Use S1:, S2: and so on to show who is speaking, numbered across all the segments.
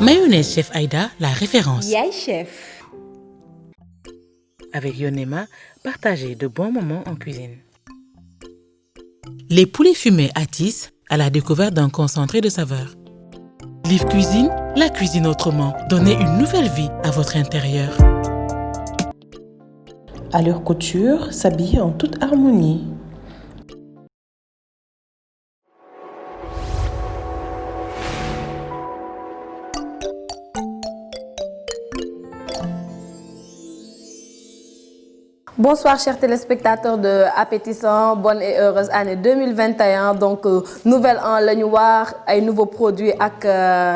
S1: Mayonnaise Chef Aïda, la référence.
S2: Yaay chef.
S1: Avec Yonema, partagez de bons moments en cuisine. Les poulets fumés attissent à la découverte d'un concentré de saveurs. Liv Cuisine, la cuisine autrement. Donnez une nouvelle vie à votre intérieur.
S3: Allure Couture s'habille en toute harmonie.
S2: Bonsoir chers téléspectateurs de Appétissant, bonne et heureuse année 2021. Donc nouvelle an la ñu wax ay nouveaux produits ak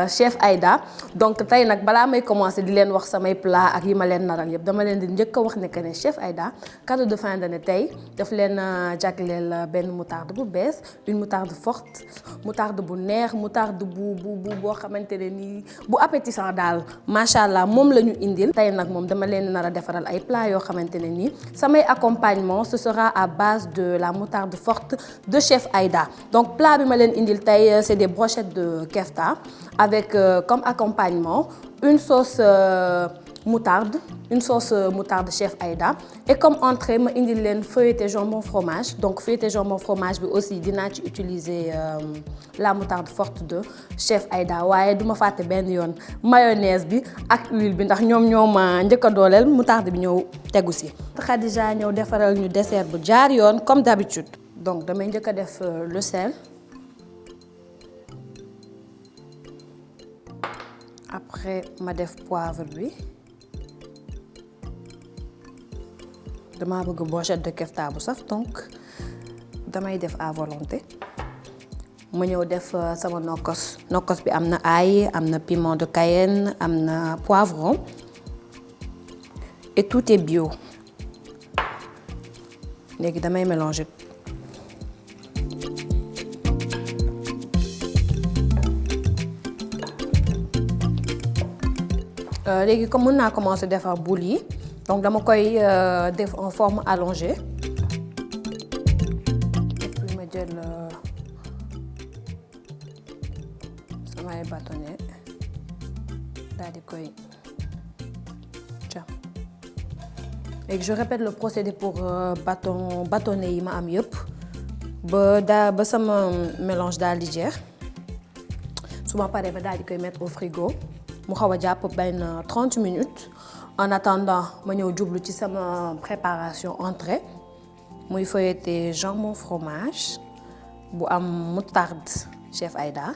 S2: chef Aïda. Donc tey nag balaa may commencer di leen wax samay plat ak yi ma leen naral yëpp dama leen di njëkk a wax ne que ne chef Aïda cadeau de fin d'année tey daf leen jagleel benn moutarde bu bees, une moutarde forte, moutarde bu neex, moutarde bu boo xamante ne nii bu appétissant daal macha allah moom la ñu indil. Tey nag moom dama leen nar a defaral ay plats yoo xamante ne nii. Samay accompagnement ce sera à base de la moutarde forte de chef Aïda. Donc plat bi ma leen indil tey c'est des brochettes de kefta avec comme accompagnement une sauce moutarde chef Aïda et comme entrée ma indil leen feuilleté jambon fromage. Donc feuilleté jambon fromage bi aussi dinaa ci utiliser la moutarde forte de chef Aïda waaye duma fàtte benn yoon mayonnaise bi ak huile bi ndax ñoom ma njëkk a dooleel moutarde bi ñëw tegu si. Khadija ñëw defaral ñu dessert bu jaar yoon comme d'habitude. Donc damay njëkk a def le sel. Après ma def poivre bi. Dama bëgg brochette de kefta bu saf donc damay def à volonté. Ma ñëw def sama nokkos bi am na ail, am na piment de Cayenne, am na poivron et tout est bio. Léegi damay mélanger. Léegi comme mën naa commencer defar boule yi donc dama koy def en forme allongée. Et puis ma jël samay bâtonnet daal di koy ca. Et je répète le procédé pour bâtonnet yi ma am yëpp ba sama mélange daal di jeex su ma paree ba daal di koy mettre au frigo mu xaw a jàpp benn 30 minutes. En attendant ma ñëw jublu ci sama préparation entrée muy feuilleté jambon fromage bu am moutarde chef Aïda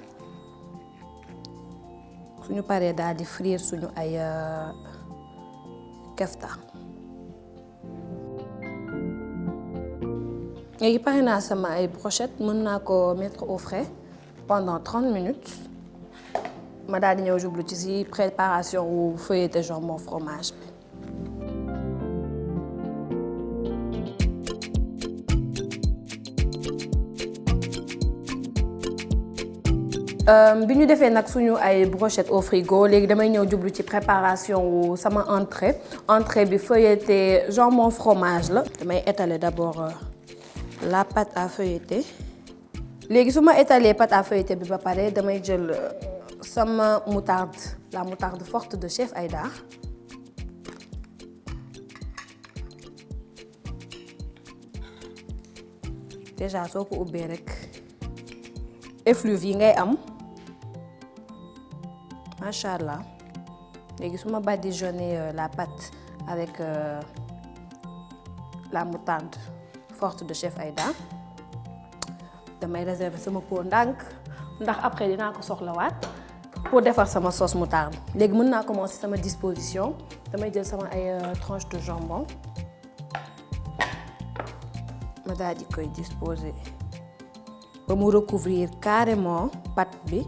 S2: suñu paree daal di frire suñu ay kefta. Léegi pare naa sama ay brochette mën naa ko mettre au frais pendant 30 minutes ma daal di ñëw jublu ci si préparation wu feuilleté jambon fromage bi. Bi ñu defee nag suñu ay brochettes au frigo léegi damay ñëw jublu ci préparation wu sama entrée bi feuilleté jambon fromage la. Damay étaler d'abord la pâte à feuilleter. Léegi su ma étaler pâte à feuilleter bi ba pare damay jël sama moutarde la moutarde forte de chef Aïda. Déjà soo ko ubbee rek effluve yi ngay am macha allah. Léegi su ma badigeonner la pâte avec la moutarde forte de chef Aïda damay réserver sama pot ndànk ndax après dinaa ko soxlawaat pour defar sama sauce moutarde. Léegi mën naa commencer sama disposition damay jël sama ay tranches de jambon ma daal di koy disposer ba mu recouvrir carrément pâte bi.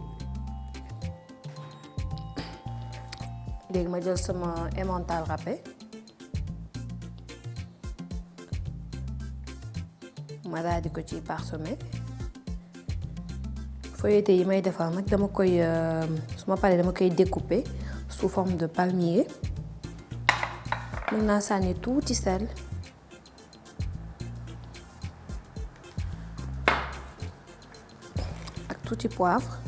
S2: Léegi ma jël sama emmental râpé ma daal di ko ci parsemer. Feuilleté yi may defar nag dama koy su ma paree dama koy découper sous forme de palmier. Mën naa sànni tuuti sel ak tuuti poivre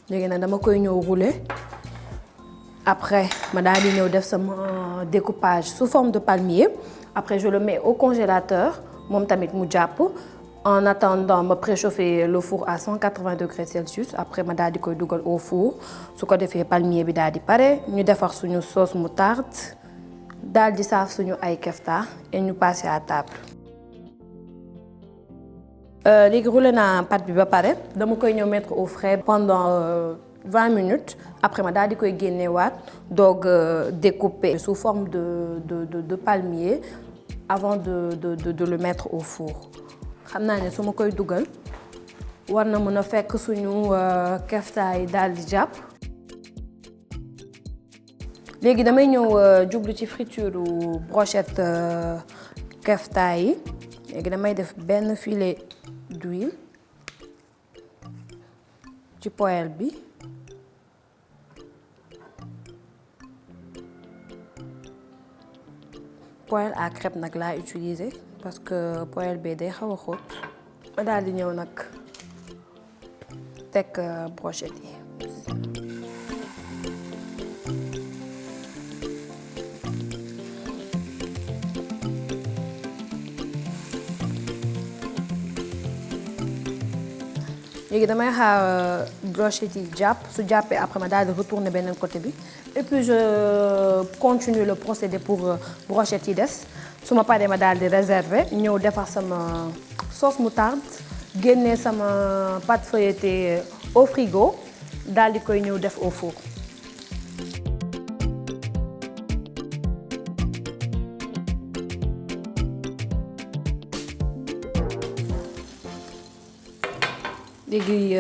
S2: léegi nag dama koy ñëw rouler après ma daal di ñëw def sama découpage sous forme de palmier après je le mets au congélateur moom tamit mu jàpp en attendant ma préchauffer le four à 180 degrés Celsius après ma daal di koy dugal au four su ko defee palmier bi daal di pare ñu defar suñu sauce moutarde daal di saaf suñu ay kefta et ñu passer à table. léegi roulé naa pâte bi ba pare dama koy ñëw mettre au frais pendant 20 minutes après ma daal di koy génneewaat doog découper sous forme de palmier avant de le mettre au four. xam naa ne su ma koy dugal war na mën a fekk suñu kefta yi daal di jàpp. léegi damay ñëw jublu ci friture brochette kefta yi léegi damay def benn filet d'huile ci poêle bi poêle à crêpe nag laa utiliser parce que poêle bi day xaw a xóot ma daal di ñëw nag teg brochette yi. léegi damay xaar brochette yi jàpp su jàppee après ma daal di retourner beneen côté bi et puis je continue le procédé pour brochette yi des su ma paree ma daal di réserver ñëw defar sama sauce moutarde génnee sama pâte feuilletée au frigo daal di koy ñëw def au four. léegi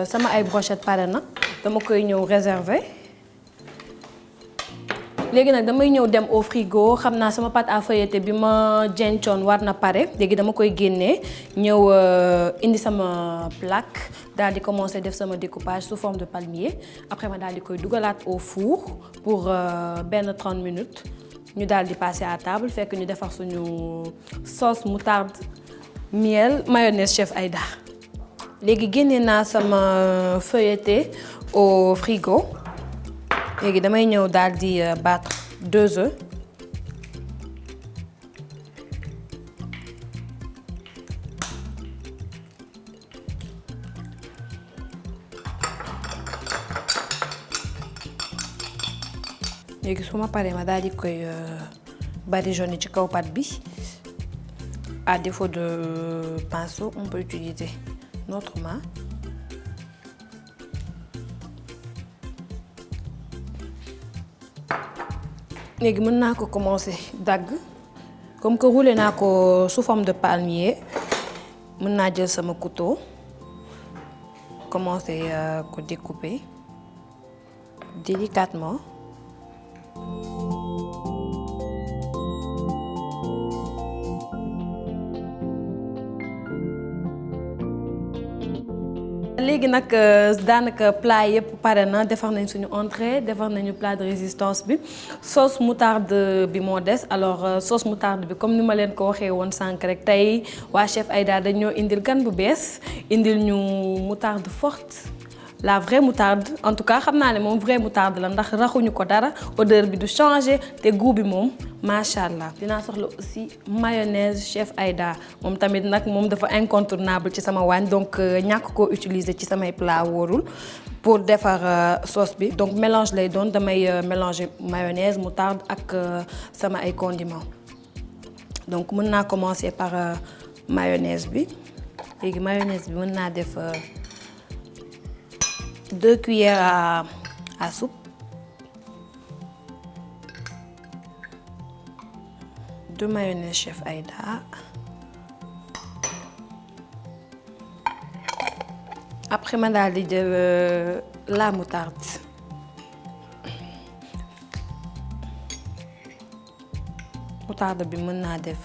S2: sama ay brochette pare na dama koy ñëw réserver léegi nag damay ñëw dem au frigo xam naa sama pâte à feuilleter bi ma jencoon war na pare léegi dama koy génnee ñëw indi sama plaque daal di commencer def sama découpage sous forme de palmier après ma daal di koy dugalaat au four pour benn 30 minutes ñu daal di passer à table fekk ñu defar suñu sauce moutarde miel mayonnaise chef Aïda. léegi génne naa sama feuilleté au frigo léegi damay ñëw daal di battre 2 œufs léegi su ma paree ma daal di koy badigeonner ci kaw pâte bi à défaut de pinceau on peut utiliser notre main. léegi mën naa ko commencer dagg comme que roulé naa ko sous forme de palmier mën naa jël sama couteau commencer ko découper délicatement. léegi nag daanaka plat yëpp pare na defar nañ suñu entrée defar nañu plat de résistance bi sauce moutarde bi moo des alors sauce moutarde bi comme ni ma leen ko waxee woon sànq rek tey waa chef Aïda dañoo indil gan bu bees indil ñu moutarde forte la vraie moutarde en tout cas xam naa ne moom vraie moutarde la ndax raxuñu ko dara odeur bi du changer te goût bi moom macha allah. dinaa soxla aussi mayonnaise chef Aïda moom tamit nag moom dafa incontournable ci sama waañ donc ñàkk koo utiliser ci samay plat wóorul pour defar sauce bi donc mélange lay doon damay mélanger mayonnaise moutarde ak sama ay condiments donc mën naa commencer par mayonnaise bi léegi mayonnaise bi mën naa def 2 cuillères à soupe. De mayonnaise chef Aïda. Après ma daal di jël la moutarde. Moutarde bi mën naa def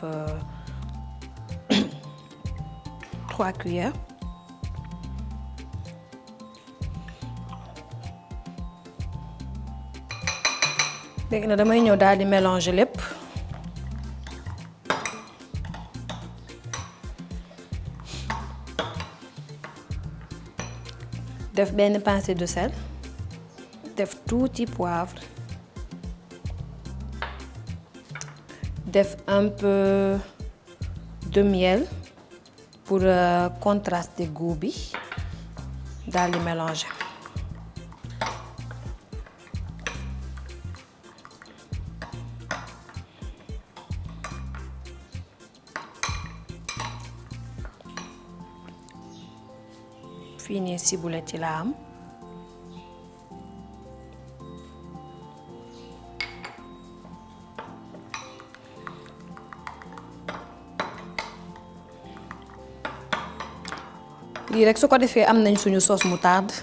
S2: 3 cuillères. léegi nag damay ñëw daal di mélanger lépp. def benn pincée de sel def tuuti poivre def un peu de miel pour contraster goût bi daal di mélanger. fii nii ciboulette ci la am lii rek su ko defee am nañ suñu sauce moutarde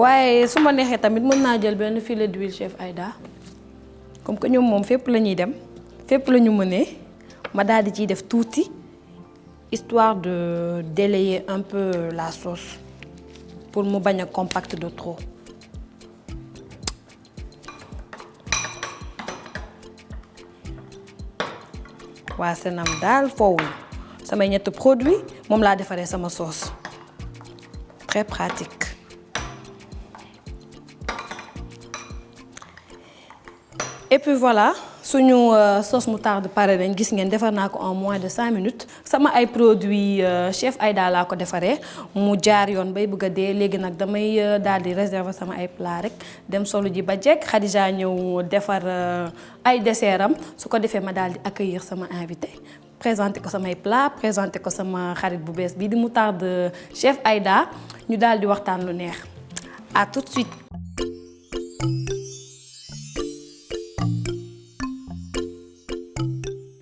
S2: waaye su ma neexee tamit mën naa jël benn filet d'huile chef Aïda comme que ñoom moom fépp la ñuy dem fépp la ñu mënee ma daal di ciy def tuuti histoire de délayer un peu la sauce pour mu bañ a compact de trop. waa Senam daal foowuñu samay ñetti produit moom laa defaree sama sauce très pratique. et puis voilà suñu sauce moutarde pare nañ gis ngeen defar naa ko en moins de 5 minutes sama ay produits chef Aïda laa ko defaree mu jaar yoon bay bëgg a dee léegi nag damay daal di réserver sama ay plat rek dem solu ji ba jekk Khadija ñëw defar ay dessert am su ko defee ma daal di accueillir sama invité présenter ko samay plat présenter ko sama xarit bu bees bii di moutarde chef Aïda ñu daal di waxtaan lu neex à tout de suite.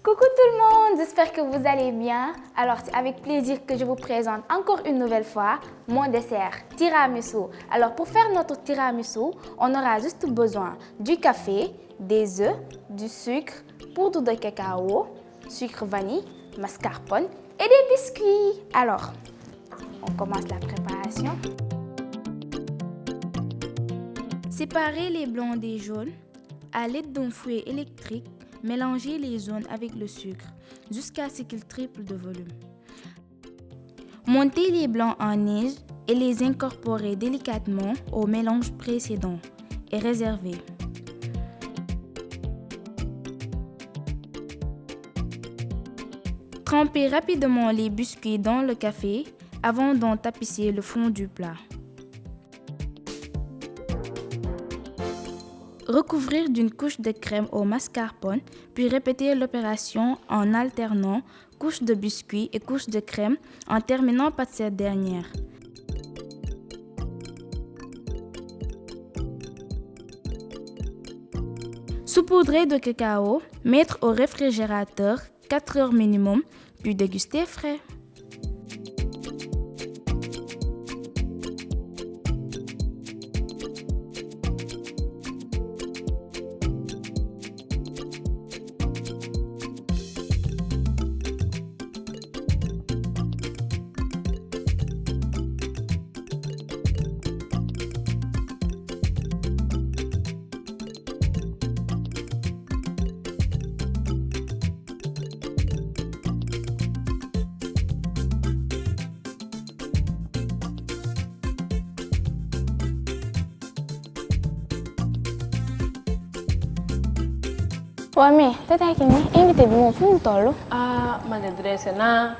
S4: Coucou tout le monde, j'espère que vous allez bien. Alors c'est avec plaisir que je vous présente encore une nouvelle fois mon dessert tiramisu. Alors pour faire notre tiramisu, on aura juste besoin du café, des œufs, du sucre, poudre de cacao, sucre vanille, mascarpone et des biscuits. Alors, on commence la préparation. Séparez les blancs des jaunes à l'aide d'un fouet électrique. Mélangez les jaunes avec le sucre jusqu'à ce qu'ils triplent de volume. Montez les blancs en neige et les incorporez délicatement au mélange précédent et réservez. Trempez rapidement les biscuits dans le café avant d'en tapisser le fond du plat. Recouvrir d'une couche de crème au mascarpone, puis répéter l'opération en alternant couche de biscuits et couche de crème en terminant par cette dernière. Saupoudrer de cacao, mettre au réfrigérateur 4 heures minimum, puis déguster frais.
S5: waaw mais tata Kine invité bi moom fu mu toll.
S2: ah man de dressé naa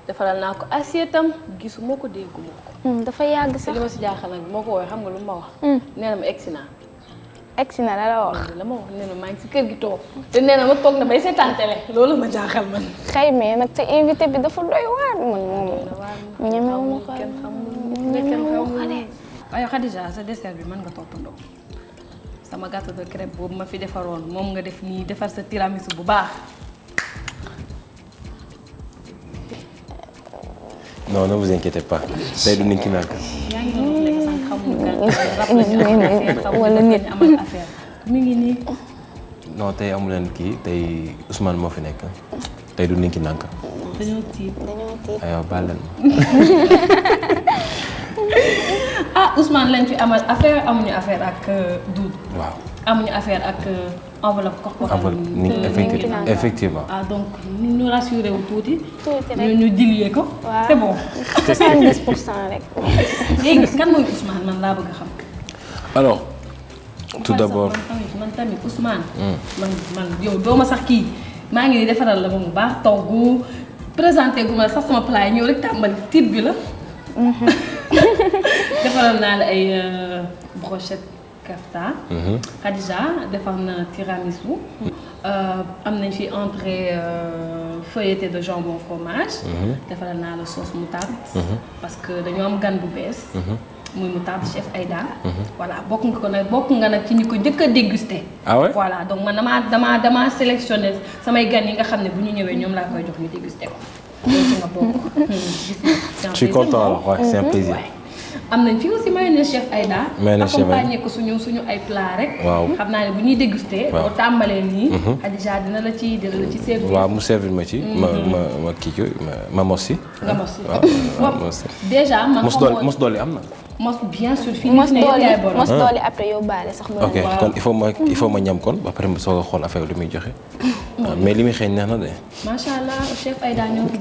S2: defaral naa ko assiette am gisuma ko dégguma ko.
S5: dafa yàgg sax
S2: li ma si jaaxal nag moo ko woowee xam nga lu ma wax. nee na ma egsi naa.
S5: egsi na la wax.
S2: la ma wax nee na maa ngi si kër gi toog. te nee na ma toog na bay seetaan télé loolu ma jaaxal man.
S5: xëy mais nag sa invité bi dafa doy waar man moom. ñemewu ma ko
S2: kenn xamul waaye Khadija sa dessert bi mën nga toppandoo. sama gâteau de crêpe boobu ma fi defaroon moom nga def nii defar sa tiramisu bu baax.
S6: non ne vous inquiétez pas tey du Ninki Nanka.
S2: yaa ngi doon lekk sànq xamul nga wala nit amal affaire mi ngi nii.
S6: non tey amu leen kii tey Ousmane moo fi nekk tey du Ninki Nanka.
S2: dañoo tiit.
S6: aywa baal leen
S2: ah Ousmane lañ fi amal affaire amuñu affaire ak Doudou.
S6: waaw
S2: amuñu affaire ak enveloppe corporelle.
S6: Effectivement.
S2: ah donc ñu rassuré wu tuuti.
S5: tuuti rek
S2: ñu dilué ko.
S5: waaw
S2: c'est bon.
S5: 70% rek.
S2: léegi kan mooy Ousmane man laa bëgg a xam.
S6: alors tout d'abord
S2: man tamit Ousmane. man yow doo ma sax kii maa ngi nii defaral la ba mu baax togg présenté gu ma sax sama plat yi ñëw rek tàmbali tiit bi la. defaral naa la ay brochette kafta. Khadija defar na tiramisu. am nañ fi entrée feuilletée de jambon fromage. defaral naa la sauce moutarde. parce que dañoo am gan bu bees. muy moutarde chef Aïda. voilà bokk nga nag ci ñi ko njëkk a dégusté.
S6: ah ouais
S2: voilà donc man damaa sélectionné samay gan yi nga xam ne bu ñu ñëwee ñoom laa koy jox ñu dégusté ko. loolu ci nga bokk.
S6: je suis content alors ouais, c'est un plaisir.
S2: am nañ fi aussi mayonnaise chef Aïda.
S6: mayonnaise chef Aïda
S2: accompagné ko suñu ay plat rek.
S6: waaw
S2: xam naa ne bu ñuy dégusté. boo tàmbalee nii. Khadija dina la ci servir.
S6: waaw mu servir ma ci. ma kii ko ma mos si.
S2: nga mos si
S6: waaw mos.
S2: déjà man
S6: mos doole am na.
S2: mos bien sûr fii
S5: mos doole après yóbbaale sax.
S6: ok kon il faut ma ñam kon ba pare ma soog a xool affaire lu muy joxe. mais li muy xeeñ neex na de.
S2: macha allah chef Aïda ñoo ngi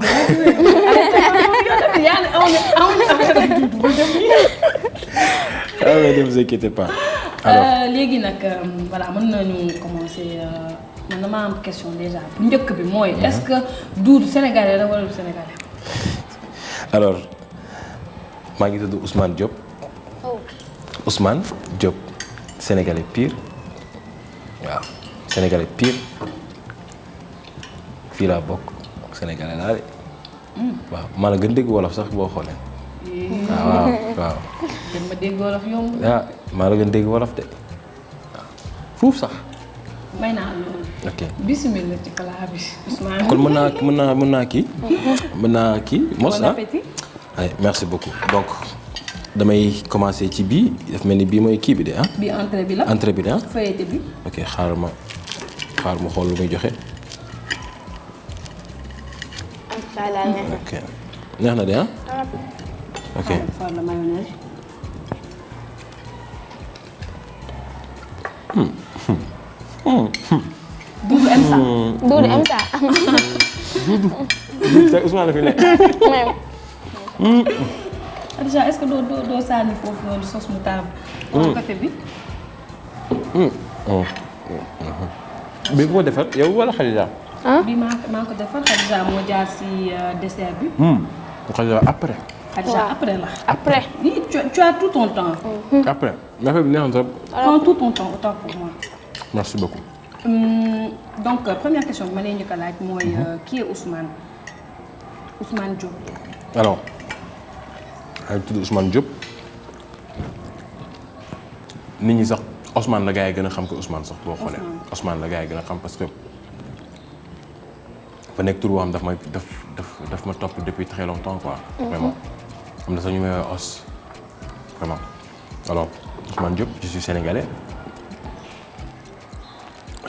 S6: ne vous inquiétez pas. alors
S2: léegi nag voilà mën nañu commencer man dama am question déjà bu njëkk bi mooy. est-ce que Doudou sénégalais la wala du sénégalais.
S6: alors maa ngi tudd Ousmane Diop. Ousmane Diop sénégalais pire waaw sénégalais pire fii laa bokk sénégalais laa de waaw maa la gën dégg wolof sax boo xoolee. waaw.
S2: gën ma dégg wolof yomb.
S6: maa la gën dégg wolof de waaw fuuf sax.
S2: may naa loolu.
S6: ok
S2: bismillah ci plat bi Ousmane.
S6: kon mën naa kii. mën naa kii mos
S2: bon appétit.
S6: ay merci beaucoup donc damay commencer ci bii daf mel ni bii mooy kii bi de ah.
S2: bii entrée bi la.
S6: entrée bi de ah.
S2: feuilleté bi.
S6: ok xaaral ma xool lu muy joxe. ok neex na de ah. ok
S2: xaaral la mayonnaise. Doudou aime ça.
S5: Doudou aime ça.
S6: tey Ousmane la fi nekk.
S2: Khadija est-ce que doo sànni foofu noonu sauce moutarde. côté bi.
S6: bi ko defar yow wala Khadija.
S2: bi maa ko defar Khadija moo jaar si dessert bi.
S6: Khadija après.
S2: Khadija après la.
S5: après.
S2: oui tu as tout ton temps.
S6: après mais affaire bi neex na trop.
S2: prends tout ton temps autant pour moi.
S6: merci beaucoup.
S2: donc première question bi ma lay njëkk a laaj mooy qui est Ousmane Diop.
S6: alors maa ngi tudd Ousmane Diop nit ñi sax Ousmane la gars yi gën a xam ko Ousmane sax boo xoolee. Ousmane la gars yi gën a xam parce que fa nekk tur boo xam daf ma topp depuis très longtemps quoi. vraiment am na sax ñu may woowee Os vraiment alors Ousmane Diop je suis sénégalais.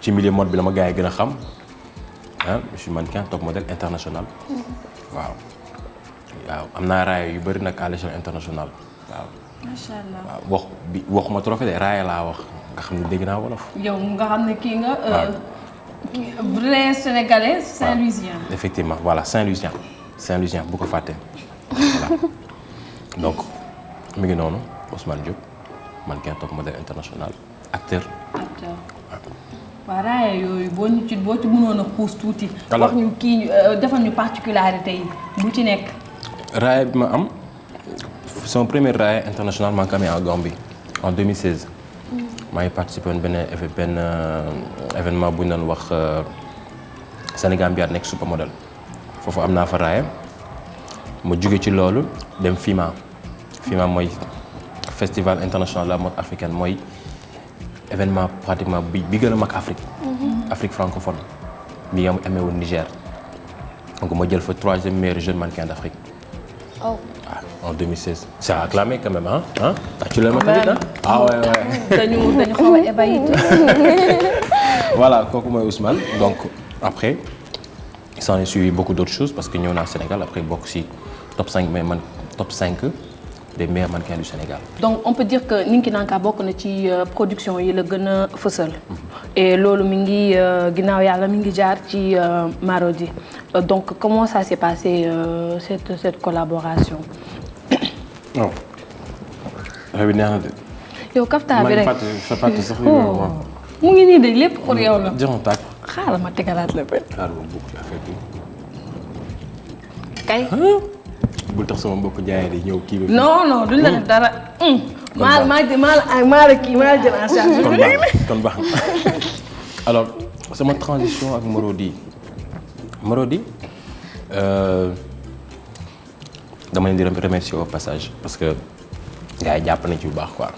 S6: ci milieu mode bi la ma gars yi gën a xam je suis mannequin top modèle international. waaw am naa raaya yu bëri nag à l'échelle internationale waaw.
S2: macha allah
S6: waaw waxuma trophée de raaya laa wax nga xam ne dégg naa wolof.
S2: yow nga xam ne kii nga. vrai sénégalais Saint-Louisien.
S6: effectivement voilà Saint-Louisien bu ko fàtte voilà donc mi ngi noonu Ousmane Diop mannequin top modèle international acteur. waaw
S2: raaya yooyu boo ci mënoon a xuus tuuti. wax ñu kii defal ñu particularité yi bu ci nekk.
S6: raaya bi ma am son premier raaya international maa ngi ko amee en Gambie en 2016. maa ngi participé woon benn événement bu ñu doon wax Sénégambia nekk supermodel foofu am naa fa raaya ma jóge ci loolu dem FIMA mooy festival international de la mode africaine mooy. événement pratiquement bi gën a mag Afrique. Afrique francophone mi ngi amee woon Niger donc ma jël fa 3e meilleur jeune mannequin d'Afrique. en 2016. c'est acclamé quand même ah. tu l'as tamit ah ouais.
S2: dañu xaw a ébahi.
S6: voilà kooku mooy Ousmane donc après il s'en est suivi beaucoup d'autres choses parce que ñëw naa Sénégal après bokk ci top 5 mais man top 5 des meilleurs mannequins du Sénégal.
S2: donc on peut dire que Ninki Nanka bokk na ci production yi la gën a fësal. et loolu mi ngi ginnaaw yàlla mi ngi jaar ci Marodi donc comment ça s'est passé cette collaboration.
S6: non. xëy na neex na de.
S2: yow kaftaa bi rek
S6: maa ngi fàtte sax
S2: mu ngi nii de lépp pour yow la.
S6: jox ma tàkk.
S2: xaaral ma tegalaat la benn.
S6: xaaral ma bokk affaire bi.
S2: kay.
S6: bul tax sama mbokku jaayee di ñëw kii ba.
S2: non duñ la def dara. maa la kii maa la jël en charge.
S6: kon baax na alors sama transition ak Marodi dama leen di remercier au passage parce que gars yi jàpp nañ ci bu baax quoi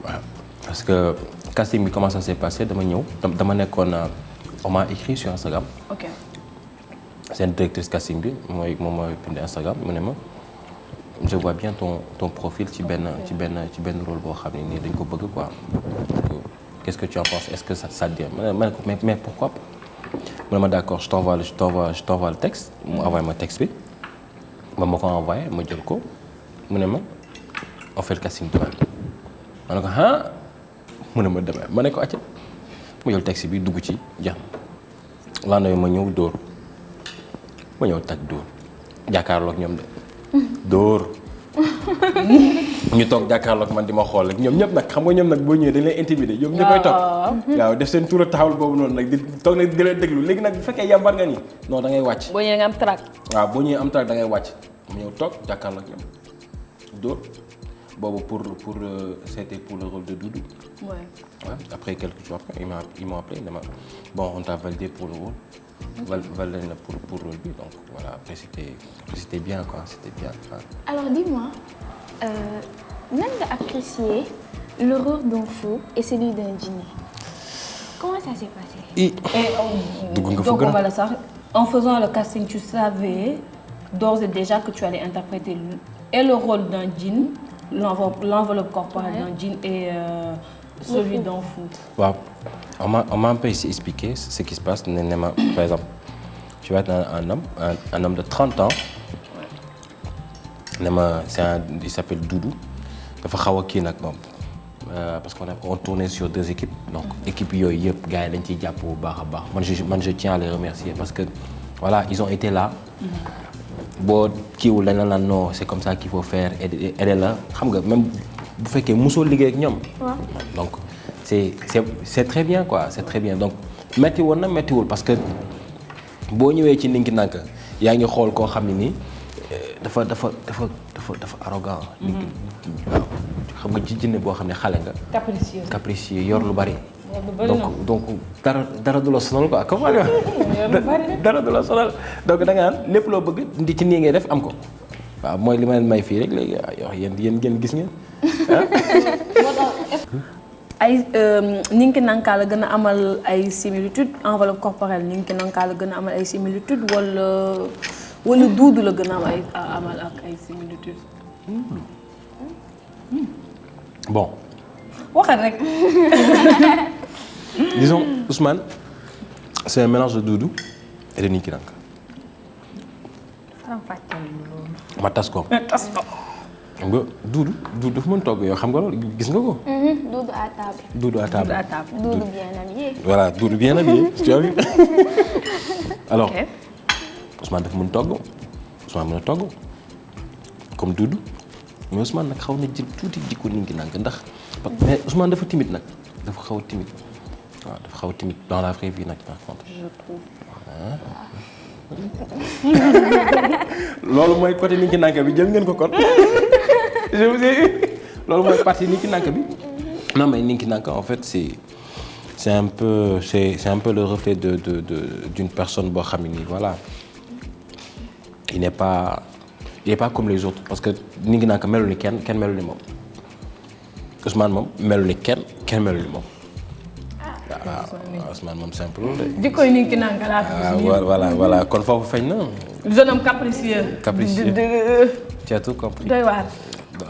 S6: waaw parce que casting bi comment ça s'est passé dama ñëw dama nekkoon on m'a écrit sur Instagram.
S2: ok.
S6: seen directrice casting bi moom mooy bind Instagram mu ne ma je vois bien ton profil ci benn rôle boo xam ne nii dañ ko bëgg quoi qu'est-ce que tu en penses est-ce que ça te dit ma ne ko mais pourquoi pas mu ne ma d'accord je t'envoie le texte mu envoyé ma texte bi ma ko envoyé ma jël ko mu ne ma on fait le casting demain ma ne ko ah mu ne ma demain ma ne ko acca ma jël texte bi dugg ci jàmm lendemain ma ñëw dóor ma ñëw tag dóor jàkkaarloog ñoom de dóor ñu toog jàkkaarloog man di ma xool rek ñoom ñëpp nag xam nga ñoom nag boo ñëwee dañ lay intimider ñoom ñëppay toog waaw def seen tour taxawal boobu noonu nag di toog nag di leen déglu léegi nag bu fekkee yàmbar nga nii non da ngay wàcc
S2: boo ñëwee nga am trac.
S6: waaw boo ñëwee am trac da ngay wàcc ma ñëw toog jàkkaarloog ñoom dóor boobu pour c'était pour le rôle de Doudou.
S2: Ouais.
S6: Après quelques jours après ils m'ont appelé bon on t'a validé pour le rôle. validé pour rôle bi donc voilà après c'était bien quoi c'était bien.
S4: Alors dis-moi nan nga apprécier le rôle d'un fou et celui d'un djinni comment ça s'est passé.
S6: dugg nga fa
S2: donc
S6: gën
S2: on va la sax en faisant le casting tu savais d'ores et déjà que tu allais interpréter et le rôle d'un djinn l'enveloppe corporelle d'un djinn et celui d'un fou.
S6: waaw on m'a un peu expliqué ce qui se passe ne ma par exemple tu vas être un homme de 30 ans ne ma il s'appelle Doudou dafa xaw a kii nag moom parce qu'on tournait sur 2 équipes donc équipe yooyu yëpp gars yi dañ ciy jàpp bu baax a baax man je tiens à les remercier parce que voilà ils ont été là boo kiiwul dañ la naan non c'est comme ça qu'il faut faire aider la xam nga même bu fekkee mosoo liggéey ak ñoom donc c'est très bien quoi c'est très bien donc metti woon na mettiwul parce que boo ñëwee ci Ninki Nanka yaa ngi xool koo xam ne nii dafa arrogant. waaw xam nga ci jinne boo xam ne xale nga. capricieux yor lu bari. donc dara du la sonal quoi comment dara du la sonal donc da nga naan lépp loo bëgg ndi ci nii ngay def am ko waaw mooy li ma leen may fii rek léegi yow yéen ngeen gis ngeen
S2: ay Ninki Nanka la gën a amal ay similitudes enveloppe corporelle Ninki Nanka la gën a amal ay similitudes wala Doudou la gën a amal ak ay similitudes.
S6: bon.
S2: waxal rek.
S6: disons Ousmane c'est un mélange de Doudou et de Ninki Nanka. ma tas ko. xam nga Doudou dafa mën togg yow xam nga loolu gis nga ko.
S4: Doudou à table.
S6: Doudou à table.
S4: Doudou bien habillé.
S6: voilà Doudou bien habillé tu as vu. alors Ousmane dafa mën togg Ousmane mën a togg comme Doudou mais Ousmane nag xaw na jël tuuti jikko Ninki Nanka ndax mais Ousmane dafa timide nag dafa xaw a timide waaw dafa xaw a timide dans la vraie vie nag par contre.
S2: je trouve.
S6: loolu mooy côté Ninki Nanka bi jël ngeen ko kon. je vous ai eu loolu mooy partie Ninki Nanka bi non mais Ninki Nanka en fait c'est un peu le reflet d'une personne boo xam ne nii voilà il n'est pas comme les autres parce que Ninki Nanka melul ni kenn melul ni moom Ousmane moom melul ni kenn melul ni moom waaw Ousmane moom simple de.
S2: jikkoy Ninki Nanka laa fi
S6: voilà kon foofu feeñ na.
S2: jeune homme capricieux.
S6: tu as tout compris.
S2: doy waar.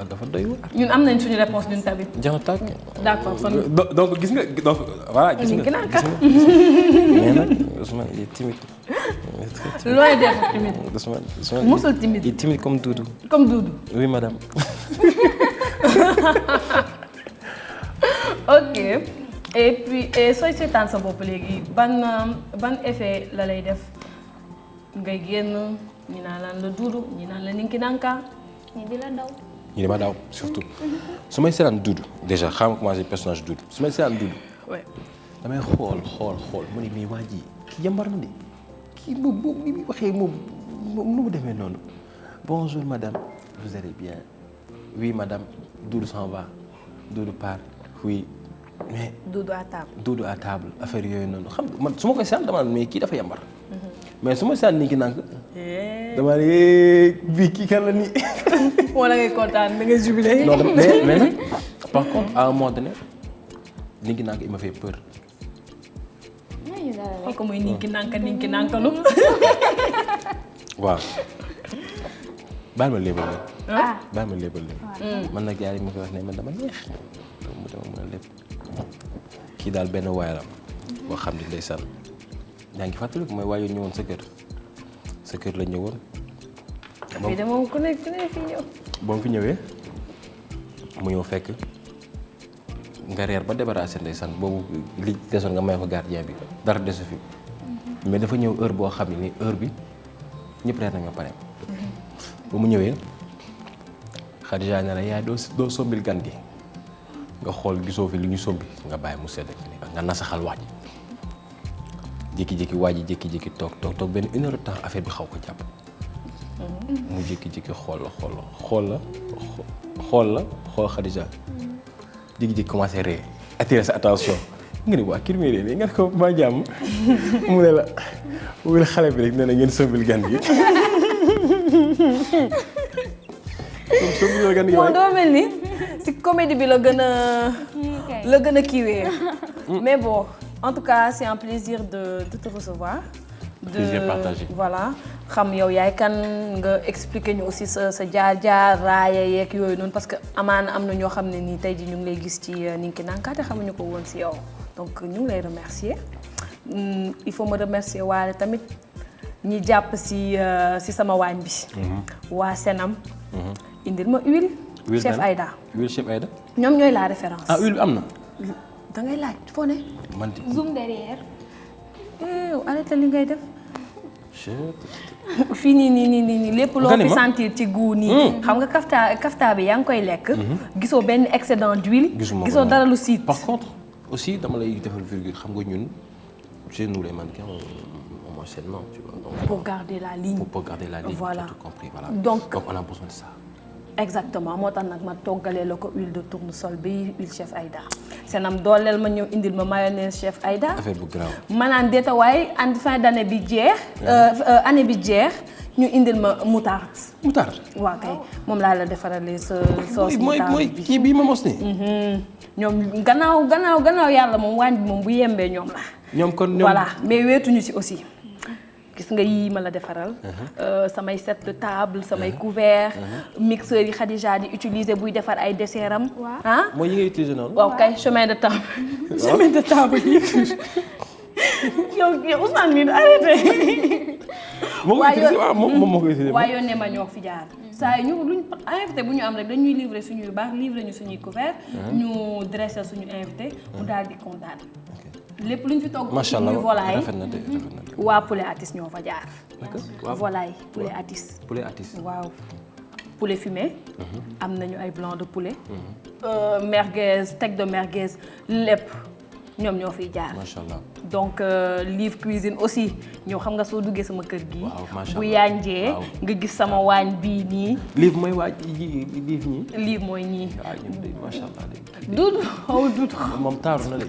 S6: dafa doy waar.
S2: ñun am nañ suñu réponse ñun tamit.
S6: jana tàkk.
S2: d'accord kon.
S6: donc gis nga donc voilà gis nga.
S2: Ninki Nanka.
S6: mais nag Ousmane il est timide.
S2: loin d'être timide.
S6: Ousmane
S2: musul timide.
S6: il est timide comme Doudou.
S2: comme Doudou.
S6: oui madame.
S2: ok et puis sooy seetaan sa bopp léegi ban effet la lay def ngay génn ñi naan lan la Doudou ñi naan la Ninki Nanka
S4: ñi di la daw.
S6: ñu dama daaw surtout su may seetaan Doudou déjà xam nga commencé personnage Doudou su may seetaan Doudou damay xool mu ne mais waa ji kii yambar na de kii moom mi waxee moom nu mu demee noonu bonjour madame vous allez bien oui madame Doudou s'en va Doudou part oui mais Doudou à table affaire yooyu noonu xam nga man su ma koy seetaan dama mais kii dafa yambar mais su ma seetaan Ninki Nanka dama ne bii kii kan la nii
S2: wala ngay kontaan da ngay jubilé.
S6: non mais nag par contre à un moment donné Ninki Nanka il m'a fait peur.
S2: xool ko muy Ninki Nanka lu.
S6: waaw. baal ma léebal leen. man nag yaay ma koy wax ne man dama neex. dama mën a lépp. kii daal benn waay la boo xam ne ndeysaan yaa ngi fàttaliku mooy waay yu ñëwoon sa kër la ñëwoon.
S2: mais de moom ku nekk fii ñëw.
S6: ba mu fi ñëwee mu ñëw fekk nga reer ba débarrassé ndeysaan boobu li desoon nga may ko gardien bi dara desu fi mais dafa ñëw heure boo xam ne ni heure bi ñëpp reer nañ ba pare. ba mu ñëwee Khadija ne la yaay doo sombil gan gi nga xool gisoo fi li ñu sombi nga bàyyi mu sedd nga nasaxal wax ji jékki-jékki waa ji jékki-jékki toog benn 1 heure de temps affaire bi xaw ko jàpp. mu jékki-jékki xool Khadija jékki-jékki commencé ree attirer sa attention nga ne waa kii may ree nga ne ko maa jàmm mu ne la wala xale bi rek nee na ngeen sombil gan gi.
S2: moom doo mel ni si comédie bi la gën a kiiwee. mais bon en tout cas c'est un plaisir de te recevoir.
S6: plaisir partagé.
S2: voilà xam yow yaay kan nga expliquer ñu aussi sa jaar-jaar raaya yeeg yooyu noonu parce que amaana am na ñoo xam ne nii tey ji ñu ngi lay gis ci Ninki Nanka te xamuñu ko woon si yow donc ñu ngi lay remercier il faut me remercier waale tamit ñi jàpp si sama waañ bi. waa Senam. indil ma huile. chef Aïda.
S6: huile chef Aïda.
S2: ñoom ñooy la référence.
S6: ah huile bi am na.
S2: da ngay laaj foo ne.
S6: man
S4: zoom derrière.
S2: arrêté li ngay def. fii nii lépp loo fi sentir ci goût nii. xam nga kafta bi yaa ngi koy lekk. gisoo benn excédent d'huile. gisoo dara lu siit.
S6: par contre aussi dama lay defal virgule xam nga ñun chez nous les mannequins on mange sainement, tu vois. Donc,
S2: pour garder la ligne.
S6: Pour garder la ligne.
S2: Voilà.
S6: Tu as tout compris, voilà.
S2: Donc
S6: on a besoin de ça.
S2: exactement moo tax nag ma toggalee la ko huile de tournesol bi huile chef Aïda Senam dooleel ma ñëw indil ma mayonnaise chef Aïda.
S6: affaire bu grave.
S2: ma naan déeta waay en fin d'année bi jeex. année bi jeex ñu indil ma moutarde.
S6: moutarde.
S2: waaw kay moom laa la defaralee sa sauce moutarde
S6: mooy kii bii ma mos nii.
S2: ñoom gannaaw yàlla moom waañ bi moom bu yembee ñoom la.
S6: ñoom kon ñoom
S2: voilà mais weetuñu ci aussi. gis nga yii ma la defaral. samay set de table samay couvert. mixeur yi Khadija di utiliser buy defar ay dessert am. ah
S6: mooy yi ngay utiliser noonu.
S2: waaw kay chemin de table. chemin de table yi. yow Ousmane mi arrêté.
S6: moom moo koy utiliser.
S2: waaye yónnee ma ñoo fi jaar. saa yi luñ invité bu ñu am rek dañuy livrer suñuy baax livrer ñu suñuy couvert. ñu dresser suñu invité. mu daal di kontaan. lépp luñ fi togg.
S6: macha allah
S2: volaille
S6: rafet na de.
S2: waa poulet atis ñoo fa jaar.
S6: d'accord
S2: volaille poulet atis.
S6: poulet atis.
S2: waaw poulet fumé. am nañu ay blanc de poulet. merguez steak de merguez lépp ñoom ñoo fiy jaar.
S6: macha allah
S2: donc Live Cuisine aussi ñëw xam nga soo duggee sama kër gi. bu
S6: allah
S2: yanjee nga gis sama waañ bii nii.
S6: Live mooy waaj Live ñii.
S2: Live mooy ñii.
S6: waaw ñun de macha allah de.
S2: Doudou xaw Doudou.
S6: moom taaru na de.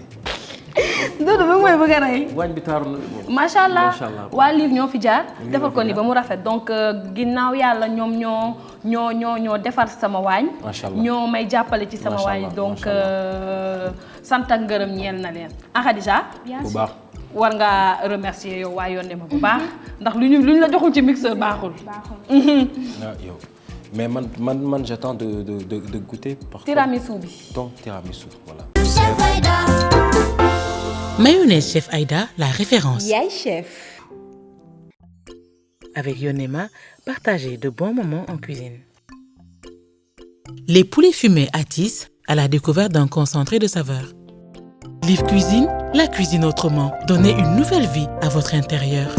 S2: Doudou bi mooy bëgg a rey.
S6: waañ bi taaru na de moom.
S2: macha allah waa Live ñoo fi jaar. defar ko ni ba mu rafet donc ginnaaw yàlla ñoom ñoo defar sama waañ.
S6: macha allah
S2: ñoo may jàppale ci sama waañ donc sant ak ngërëm ñeel na leen. Khadija
S6: bu baax.
S2: war nga remercier yow waa yónnee ma bu baax ndax luñ la joxul ci mixeur baaxul.
S6: yow mais man j'attends de goûter.
S2: tiramisu bi.
S6: donc tiramisu voilà.
S1: Mayonnaise chef Aïda, la référence.
S7: Yaay chef.
S1: Avec Yonema, partagez de bons moments en cuisine. Les poulets fumés Atis à la découverte d'un concentré de saveurs. Liv Cuisine, la cuisine autrement. Donnez une nouvelle vie à votre intérieur.